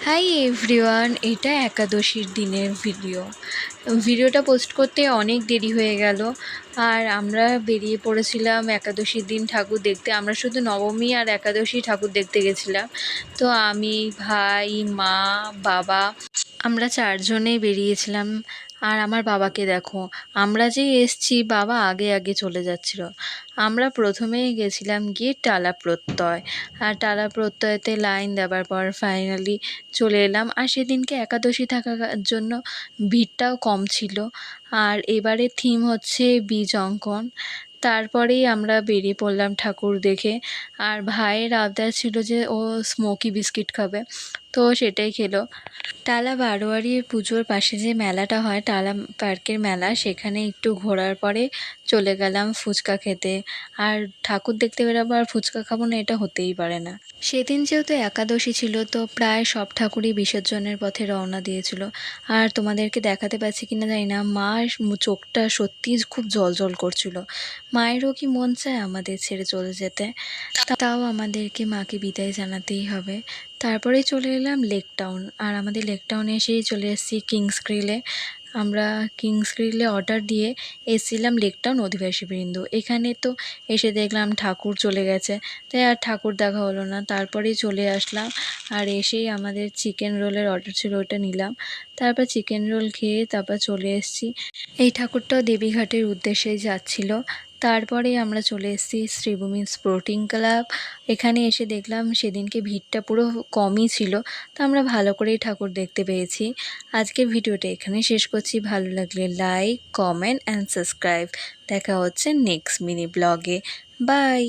Hi everyone, এটা একাদশীর দিনের ভিডিওটা পোস্ট করতে অনেক দেরি হয়ে গেল। আর আমরা বেরিয়ে পড়েছিলাম একাদশীর দিন ঠাকুর দেখতে। আমরা শুধু নবমী আর একাদশী ঠাকুর দেখতে গেছিলাম। তো আমি, ভাই, মা, বাবা, আমরা চারজনেই বেরিয়েছিলাম। আর আমার বাবাকে দেখো, আমরা যে এসছি বাবা আগে আগে চলে যাচ্ছিল। আমরা প্রথমেই গেছিলাম গিয়ে টালা প্রত্যয়, আর টালা প্রত্যয়তে লাইন দেওয়ার পর ফাইনালি চলে এলাম। আর সেদিনকে একাদশী থাকার জন্য ভিড়টাও কম ছিল। আর এবারে থিম হচ্ছে বীজ অঙ্কন। তারপরেই আমরা বেরিয়ে পড়লাম ঠাকুর দেখে। আর ভাইয়ের আবদার ছিল যে ও স্মোকি বিস্কিট খাবে, তো সেটাই খেলো। টালা বারোয়ারি পুজোর পাশে যে মেলাটা হয়, টালা পার্কের মেলা, সেখানে একটু ঘোরার পরে চলে গেলাম ফুচকা খেতে। আর ঠাকুর দেখতে বেরোবো আর ফুচকা খাবো না, এটা হতেই পারে না। সেদিন যেহেতু একাদশী ছিল, তো প্রায় সব ঠাকুরই বিসর্জনের পথে রওনা দিয়েছিল। আর তোমাদেরকে দেখাতে পাচ্ছি কিনা জানি না, মার চোখটা সত্যিই খুব জল করছিল। মায়েরও কি মন চায় আমাদের ছেড়ে চলে যেতে, তাও আমাদেরকে মাকে বিদায় জানাতেই হবে। তারপরে চলে এলাম লেক টাউন। আর আমাদের লেক টাউনে এসেই চলে এসেছি কিংস গ্রিলে। আমরা কিংস গ্রিলে অর্ডার দিয়ে এসেছিলাম লেক টাউন অধিবাসী বৃন্দ। এখানে তো এসে দেখলাম ঠাকুর চলে গেছে, তাই আর ঠাকুর দেখা হলো না। তারপরেই চলে আসলাম। আর এসেই আমাদের চিকেন রোলের অর্ডার ছিল, ওটা নিলাম। তারপর চিকেন রোল খেয়ে তারপর চলে এসেছি। এই ঠাকুরটাও দেবীঘাটের উদ্দেশ্যেই যাচ্ছিল। তারপরে আমরা চলে এসেছি শ্রীভূমি স্পোর্টিং ক্লাব। এখানে এসে দেখলাম সেদিনকে ভিড়টা পুরো কমই ছিল, তো আমরা ভালো করেই ঠাকুর দেখতে পেয়েছি। আজকের ভিডিওটা এখানে শেষ করছি। ভালো লাগলে লাইক, কমেন্ট অ্যান্ড সাবস্ক্রাইব। দেখা হচ্ছে নেক্সট মিনি ব্লগে। বাই।